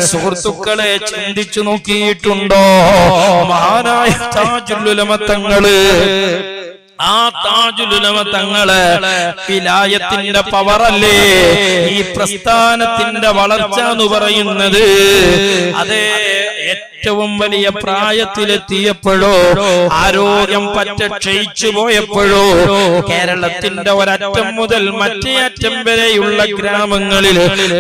സുഹൃത്തുക്കളെ ചിന്തിച്ചു നോക്കിയിട്ടുണ്ടോ? മഹാനായ താജുൽ ഉലമ തങ്ങള്, ആ താജുൽ ഉലമ തങ്ങള് വിലായത്തിന്റെ പവറല്ലേ ഈ പ്രസ്ഥാനത്തിന്റെ വളർച്ച എന്ന് പറയുന്നത്. അതേ, ഏറ്റവും വലിയ പ്രായത്തിലെത്തിയപ്പോഴോ ആരോഗ്യം പറ്റ ക്ഷയിച്ചു പോയപ്പോഴോ കേരളത്തിന്റെ ഒരറ്റം മുതൽ മറ്റേ അറ്റം വരെയുള്ള ഗ്രാമങ്ങളിൽ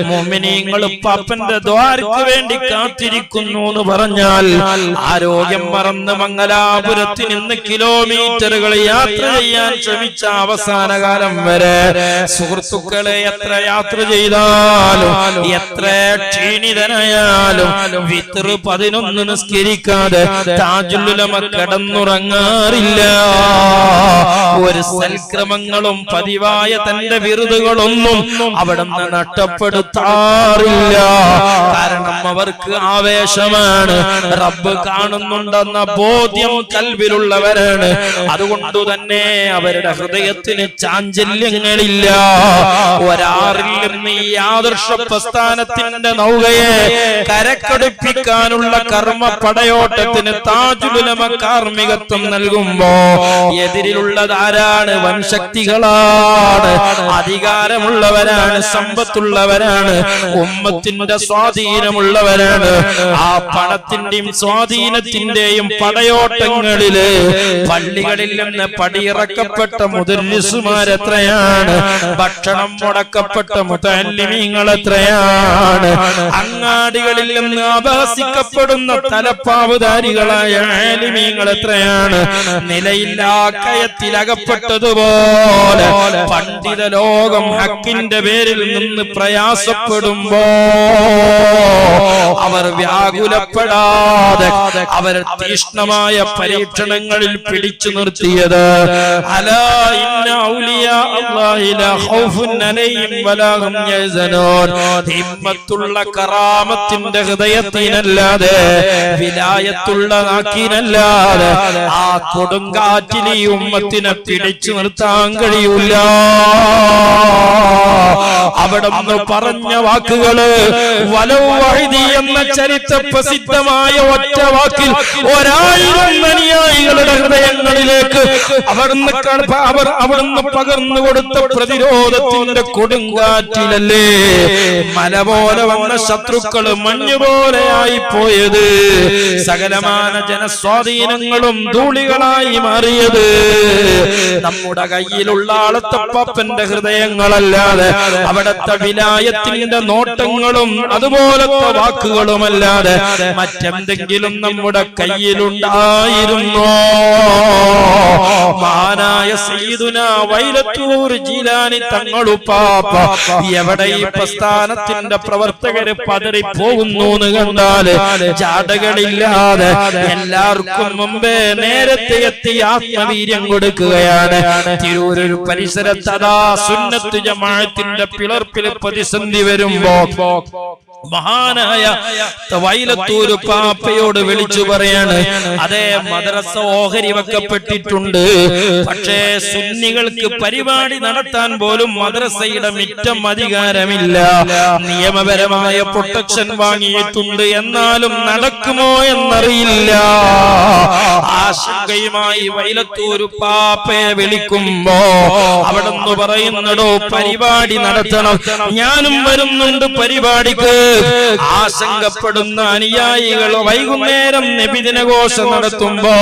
മുഅ്മിനീങ്ങൾ പാപ്പന്റെ ദ്വാരക്ക് വേണ്ടി കാത്തിരിക്കുന്നു എന്ന് പറഞ്ഞാൽ ആരോഗ്യം മറന്ന് മംഗലാപുരത്ത് നിന്ന് കിലോമീറ്ററുകൾ യാത്ര ചെയ്യാൻ ശ്രമിച്ച അവസാന കാലം വരെ സുഹൃത്തുക്കളെ എത്ര യാത്ര ചെയ്താലും എത്ര ക്ഷീണിതനായാലും വിത്ർ 11 നിസ്കരിക്കാതെ താജുൽ ഉലമ കിടന്നുറങ്ങാറില്ല. ഒരു സൽക്രമങ്ങളും പതിവായ തന്റെ വിരുദുകളൊന്നും അവിടുന്ന് നഷ്ടപ്പെടുത്താറില്ല. കാരണം അവർക്ക് ആവേശമാണ്, റബ്ബ് കാണുന്നുണ്ടെന്ന ബോധ്യം കൽബിലുള്ളവരാണ്. അതുകൊണ്ട് തന്നെ അവരുടെ ഹൃദയത്തിന് ചാഞ്ചല്യങ്ങളില്ല. ഒരാറിൽ നിന്ന് ഈ ആദർശ പ്രസ്ഥാനത്തിന്റെ നൗകയെ കരക്കടുപ്പിക്കാനുള്ള കർമ്മ പടയോട്ടത്തിന് താജുൽ ഉലമ കാർമ്മികത്വം നൽകുമ്പോ എതിരിലുള്ളതാരാണ്? വൻശക്തികളാണ്, അധികാരമുള്ളവരാണ്, സമ്പത്തുള്ളവരാണ്, ഉമ്മത്തിന്റെ സ്വാധീനമുള്ളവരാണ്. ആ പണത്തിന്റെയും സ്വാധീനത്തിന്റെയും പടയോട്ടങ്ങളില് പള്ളികളിൽ നിന്ന് പടിയിറക്കപ്പെട്ട മുദർരിസുമാർ എത്രയാണ്, ഭക്ഷണം മുടക്കപ്പെട്ട മുതഅല്ലിമീങ്ങൾ എത്രയാണ്, അങ്ങാടികളിൽ നിന്ന് ആഭാസിക്കപ്പെടുന്ന തലപ്പാവുധാരികളായ ആലിമീങ്ങൾ എത്രയാണ്. നിലയില്ലാ കയത്തിലകപ്പെട്ടതുപോലെ പണ്ഡിത ലോകം ഹക്കിന്റെ പേരിൽ നിന്ന് പ്രയാസപ്പെടുമ്പോ അവർ വ്യാകുലപ്പെടാതെ അവർ തീഷ്ണമായ പരീക്ഷണങ്ങളിൽ പിടിച്ചു നിർത്തിയത് അലാ ഇന്ന ഔലിയാ അല്ലാഹി ലാ ഖൗഫുൻ അലൈഹിം വലാ ഹും യഹ്സനൂൻ. ഹിമ്മത്തുള്ള കറാമത്തിന്റെ ഹൃദയത്തിനല്ലാതെ, വിലായത്തുള്ള നാക്കിനല്ലാതെ ആ കൊടുങ്കാറ്റിൽ ഈ ഉമ്മത്തിനെ പിടിച്ചു നിർത്താൻ കഴിയൂല. അവിടുന്ന് പറഞ്ഞ വാക്കുകള് വലൗ വഹദി എന്ന ചരിത്ര പ്രസിദ്ധമായ ഒറ്റ വാക്കിൽ 1000 അനുയായികളുടെ ഹൃദയങ്ങളിലേക്ക് അവിടുന്ന് പകർന്നു കൊടുത്ത പ്രതിരോധത്തിന്റെ കൊടുങ്കാറ്റിലല്ലേ മല പോലെ വന്ന ശത്രുക്കള് മഞ്ഞുപോലെയായി പോയത്, സകലമാന ജനസ്വാധീനങ്ങളും ധൂളികളായി മാറിയത്. നമ്മുടെ കയ്യിലുള്ള ആളത്തപ്പന്റെ ഹൃദയങ്ങളല്ലാതെ, അവിടത്തെ വിലായത്തിന്റെ നോട്ടങ്ങളും അതുപോലത്തെ വാക്കുകളുമല്ലാതെ മറ്റെന്തെങ്കിലും നമ്മുടെ കയ്യിലുണ്ടായിരുന്നോ? മഹാനായ സയ്യിദുനാ വൈലത്തൂർ ജീലാനി തങ്ങളുപ്പാപ്പ എവിടെ ഈ പ്രസ്ഥാനത്തിന്റെ പ്രവർത്തകര് പതറിപ്പോകുന്നു എന്ന് കണ്ടാല് ചാടകളില്ലാതെ എല്ലാവർക്കും മുമ്പേ നേരത്തെ എത്തി ആത്മവീര്യം കൊടുക്കുകയാണ്. തിരൂരൊരു പരിസരത്ത് അതാ സുന്നത്ത് ജമാഅത്തിന്റെ പിളർപ്പിൽ പ്രതിസന്ധി വരുമ്പോ മഹാനായ വൈലത്തൂർ പാപ്പയോട് വിളിച്ചു പറയാണ്, അതേ മദ്രസ ഓഹരി വെക്കപ്പെട്ടിട്ടുണ്ട്, പക്ഷേ സുന്നികൾക്ക് പരിപാടി നടത്താൻ പോലും മദ്രസയുടെ മിറ്റം അധികാരമില്ല. നിയമപരമായ പ്രൊട്ടക്ഷൻ വാങ്ങിയിട്ടുണ്ട്, എന്നാലും നടക്കുമോ എന്നറിയില്ല. ആശങ്കയുമായി വൈലത്തൂർ പാപ്പയെ വിളിക്കുമ്പോ അവിടുന്ന് പറയുന്നടോ, പരിപാടി നടത്തണം, ഞാനും വരുന്നുണ്ട് പരിപാടിക്ക്. ആശങ്കപ്പെടുന്ന അനുയായികൾ വൈകുന്നേരം നബിദിനഘോഷം നടത്തുമ്പോ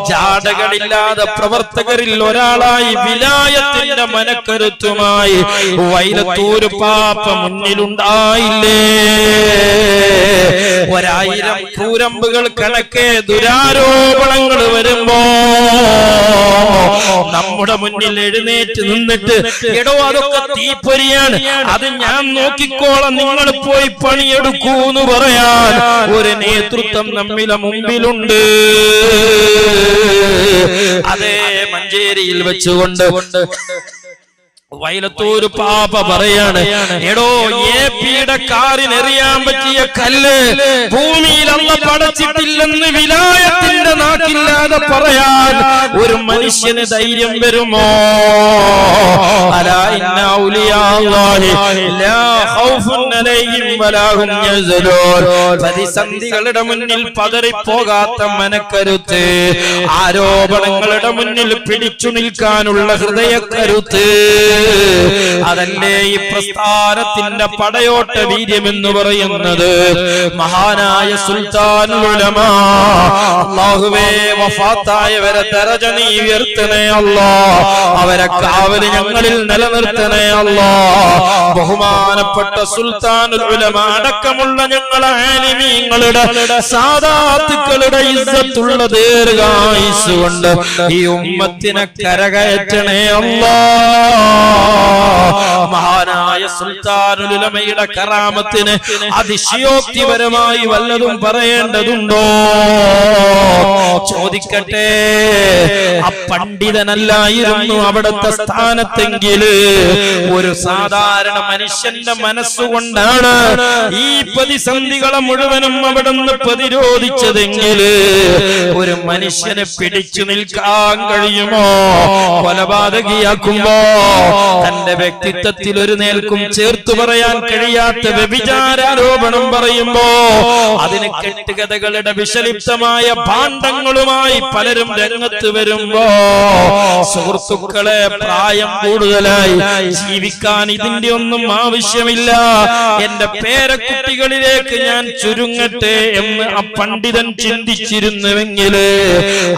ചാടകളില്ലാതെ പ്രവർത്തകരിൽ ഒരാളായി വിലായത്തിന്റെ മനക്കരുത്തുമായി വൈലത്തൂർ പാപ്പ മുന്നിലുണ്ടായില്ലേ? 1000 കൂരമ്പുകൾ കണക്കെ ദുരാരോപണങ്ങൾ വരുമ്പോ നമ്മുടെ മുന്നിൽ എഴുന്നേറ്റ് നിന്നിട്ട്, എടോ അതൊക്കെ തീപ്പൊരിയാണ്, അത് ഞാൻ നോക്കിക്കോളാം, നിങ്ങൾ പോയി പണിയെടുക്കൂന്ന് പറയാൻ ഒരു നേതൃത്വം നമ്മിലെ മുമ്പിലുണ്ട്. അതേ മഞ്ചേരിയിൽ വെച്ചുകൊണ്ട് വൈലത്തൂർ പാപ്പ പറയാണ്, എടോ എപിയുടെ കാറിനെറിയാൻ പറ്റിയ കല്ല് ഭൂമിയിൽ അല്ല പടച്ചിട്ടില്ലെന്ന് വിലായത്തിന്റെ നാക്കില്ലാതെ പറയാൻ ഒരു മനുഷ്യന് ധൈര്യം വരുമോ? അലാ ഇന്ന ഔലിയാ അല്ലാഹി ലാ ഖൗഫുൻ അലൈഹിം വലാ ഹും യഹ്സനൂൻ. പ്രതിസന്ധികളുടെ മുന്നിൽ പതറിപ്പോകാത്ത മനക്കരുത്ത്, ആരോപണങ്ങളുടെ മുന്നിൽ പിടിച്ചു നിൽക്കാനുള്ള ഹൃദയക്കരുത്ത്, അതല്ലേ ഈ പ്രസ്ഥാനത്തിന്റെ പടയോട്ട വീര്യമെന്ന് പറയുന്നത്. മഹാനായ സുൽത്താനുൽ ഉലമാ, അല്ലാഹുവേ വഫാത്തായവരെ ദറജ നീ ഉയർത്തണേ അല്ലാഹ്, അവരെ കാവല് ഞങ്ങളിൽ നിലനിർത്തണേ അല്ലാഹ്. ബഹുമാനപ്പെട്ട സുൽത്താനുൽ ഉലമാ അടക്കമുള്ള ഞങ്ങളെ ആലിമീങ്ങളുടെ സാദാത്തുക്കളുടെ ഇസ്സത്തുള്ള ദീർഘായുസ്സ് കൊണ്ട് ഈ ഉമ്മത്തിനെ കരകയറ്റണേ അല്ലാഹ്. മഹാനായ സുൽത്താനുൽ ഉലമയുടെ കറാമത്തിന് അതിശയോക്തിപരമായി വല്ലതും പറയേണ്ടതുണ്ടോ? ചോദിക്കട്ടെ, ആ പണ്ഡിതനല്ലായിരുന്നു അവിടുത്തെ സ്ഥാനത്തെങ്കില് ഒരു സാധാരണ മനുഷ്യന്റെ മനസ്സുകൊണ്ടാണ് ഈ പ്രതിസന്ധികളെ മുഴുവനും അവിടുന്ന് പ്രതിരോധിച്ചതെങ്കില് ഒരു മനുഷ്യനെ പിടിച്ചു നിൽക്കാൻ കഴിയുമോ? കൊലപാതകിയാക്കുമ്പോ തന്റെ വ്യക്തിത്വത്തിൽ ഒരു നേർക്കും ചേർത്തു പറയാൻ കഴിയാത്ത വ്യഭിചാരാരോപണം പറയുമ്പോ അതിന് കെട്ടുകഥകളുടെ വിഷലിപ്തമായ ഭാണ്ഡങ്ങളുമായി പലരും രംഗത്ത് വരുമ്പോ, സുഹൃത്തുക്കളെ, പ്രായം കൂടുതലായി ജീവിക്കാൻ ഇതിന്റെ ഒന്നും ആവശ്യമില്ല, എന്റെ പേരക്കുട്ടികളിലേക്ക് ഞാൻ ചുരുങ്ങട്ടെ എന്ന് ആ പണ്ഡിതൻ ചിന്തിച്ചിരുന്നുവെങ്കില്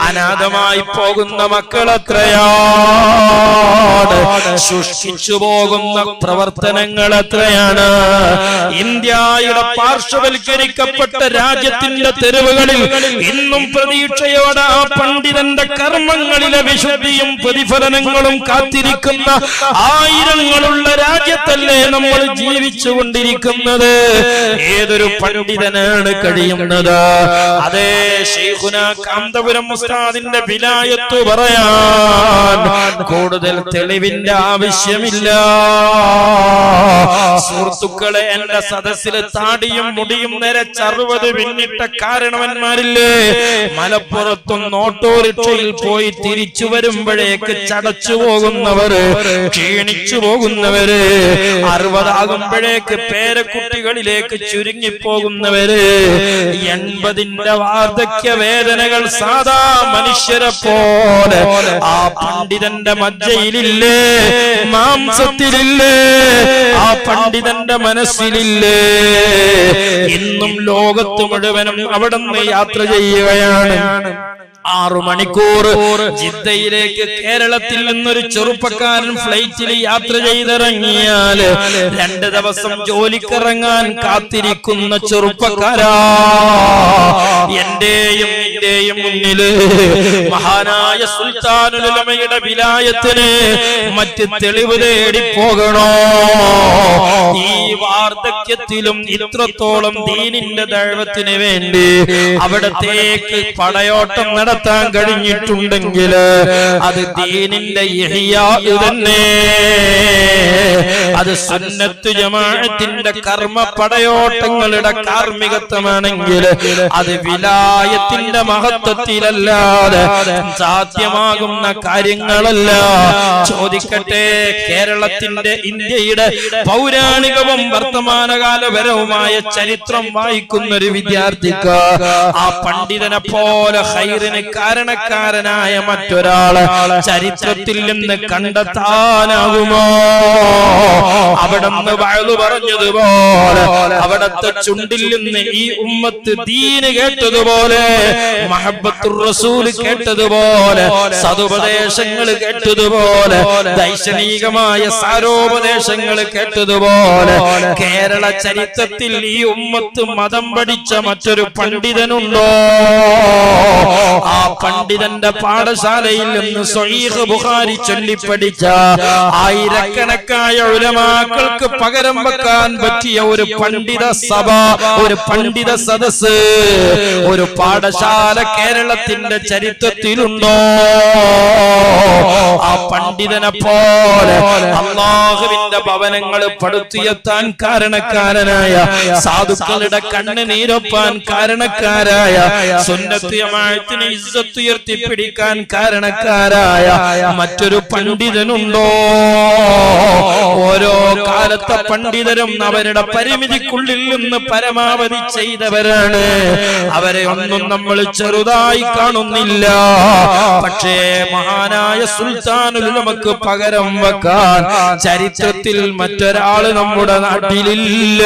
അനാഥമായി പോകുന്ന മക്കളെത്രയാണ്, ശുഷ്കിച്ചു പോകുന്ന പ്രവർത്തനങ്ങൾ എത്രയാണ്. ഇന്ത്യയുടെ പാർശ്വവൽക്കരിക്കപ്പെട്ട രാജ്യത്തിന്റെ തെരുവുകളിൽ ഇന്നും പ്രതീക്ഷയോടെ ആ പണ്ഡിതന്റെ കർമ്മങ്ങളിലെ വിശുദ്ധിയും പ്രതിഫലനങ്ങളും കാത്തിരിക്കുന്ന ആയിരങ്ങളുള്ള രാജ്യത്തല്ലേ നമ്മൾ ജീവിച്ചു കൊണ്ടിരിക്കുന്നത്. ഏതൊരു പണ്ഡിതനാണ് കഴിയുന്നത്? അതേ ശൈഖുനാ കാന്തപുരം ഉസ്താദിന്റെ വിലായത്ത് പറയാൻ കൂടുതൽ തെളിവിന്റെ ആവശ്യമില്ല. സുഹൃത്തുക്കളെ, എന്റെ സദസ്സിൽ താടിയും മുടിയും നേരെ 60 പിന്നിട്ട കാരണവന്മാരില്ലേ? മലപ്പുറത്തും ഓട്ടോറിക്ഷയിൽ പോയി തിരിച്ചു വരുമ്പോഴേക്ക് ചടച്ചു പോകുന്നവര്, ക്ഷീണിച്ചു പോകുന്നവര്, 60 ആകുമ്പോഴേക്ക് പേരക്കുട്ടികളിലേക്ക് ചുരുങ്ങിപ്പോകുന്നവര്, 80ന്റെ വാർദ്ധക്യ വേദനകൾ സാധാ മനുഷ്യരെ പോലെ ആ പണ്ഡിതന്റെ മജ്ജയിലില്ലേ, മാംസത്തിലില്ലേ, ആ പണ്ഡിതന്റെ മനസ്സിലില്ലേ? ഇന്നും ലോകത്ത് മുഴുവനും അവിടുന്ന് യാത്ര ചെയ്യുകയാണ്. 6 മണിക്കൂർ ജിദ്ദയിലേക്ക് കേരളത്തിൽ നിന്നൊരു ചെറുപ്പക്കാരൻ ഫ്ലൈറ്റിൽ യാത്ര ചെയ്തിറങ്ങിയാൽ 2 ദിവസം ജോലിക്കിറങ്ങാൻ കാത്തിരിക്കുന്ന ചെറുപ്പക്കാരാ, എന്റെയും നിന്റെയും മുന്നില് മഹാനായ സുൽത്താനുൽ ഉലമയുടെ വിലായത്തിന് മറ്റ് തെളിവ് തേടി പോകണോ? ഈ വാർദ്ധക്യത്തിലും ഇത്രത്തോളം ദീനിന്റെ ദഅവത്തിന് വേണ്ടി അവിടത്തേക്ക് പടയോട്ടം നടത്താൻ കഴിഞ്ഞിട്ടുണ്ടെങ്കിൽ അത് ദീനിന്റെ ഇഹ്യാ തന്നെ, അത് സുന്നത്ത് ജമാഅത്തിന്റെ കർമ്മ പടയോട്ടങ്ങളുടെ കാർമ്മികത്വമാണെങ്കിൽ അത് വിലായത്തിന്റെ മഹത്വത്തിലല്ലാതെ സാധ്യമാകുന്ന കാര്യങ്ങളല്ല. ചോദിക്കട്ടെ, കേരളത്തിന്റെ, ഇന്ത്യയുടെ പൗരാണികവും വർത്തമാനകാലപരവുമായ ചരിത്രം വായിക്കുന്ന ഒരു വിദ്യാർത്ഥിക്ക് ആ പണ്ഡിതനെ പോലെ ഖൈറിന് കാരണക്കാരനായ മറ്റൊരാള് ചരിത്രത്തിൽ നിന്ന് കണ്ടെത്താനാകുമോ? അവിടുന്ന് വഅ്ള് പറഞ്ഞതുപോലെ, അവിടത്തെ ചുണ്ടിൽ നിന്ന് ഈ ഉമ്മത്ത് ദീന് കേട്ടതുപോലെ, മഹബ്ബത്തുർ റസൂൽ കേട്ടതുപോലെ, സതുപദേശങ്ങൾ കേട്ടതുപോലെ, ദൈക്ഷണികമായ സാരോപദേശങ്ങൾ കേട്ടതുപോലെ കേരള ചരിത്രത്തിൽ ഈ ഉമ്മത്ത് മതം പഠിച്ച മറ്റൊരു പണ്ഡിതനുണ്ടോ? ആ പണ്ഡിതന്റെ പാഠശാലയിൽ നിന്ന് സ്വഹീഹ് ബുഖാരി ചൊല്ലിപ്പടിച്ച ആയിരക്കണക്കായ ഉലമാക്കൾക്ക് പകരം വെക്കാൻ പറ്റിയ ഒരു പണ്ഡിത സഭ, ഒരു പണ്ഡിത സദസ്, ഒരു പാഠശാല വിശാല കേരളത്തിന്റെ ചരിത്രത്തിലുണ്ടോ ആ പണ്ഡിതനെ പോലെ അല്ലാഹുവിന്റെ ഭവനങ്ങൾ പടുത്തുയർത്താൻ കാരണക്കാരനായ, സാധുക്കളുടെ കണ്ണുനീരൊപ്പാൻ കാരണക്കാരായ, സുന്നത്ത് ജമാഅത്തിനെ ഇസ്സത്ത് ഉയർത്തിപ്പിടിക്കാൻ കാരണക്കാരായ മറ്റൊരു പണ്ഡിതനുണ്ടോ? ഓരോ കാലത്തെ പണ്ഡിതരും അവരുടെ പരിമിതിക്കുള്ളിൽ നിന്ന് പരമാവധി ചെയ്തവരാണ്. അവരെ ഒന്നും നമ്മൾ ചെറുതായി കാണുന്നില്ല. പക്ഷേ മഹാനായ സുൽത്താനുൽ ഉലമക്ക് പകരം വെക്കാൻ ചരിത്രത്തിൽ മറ്റൊരാള് നമ്മുടെ നാട്ടിലില്ല.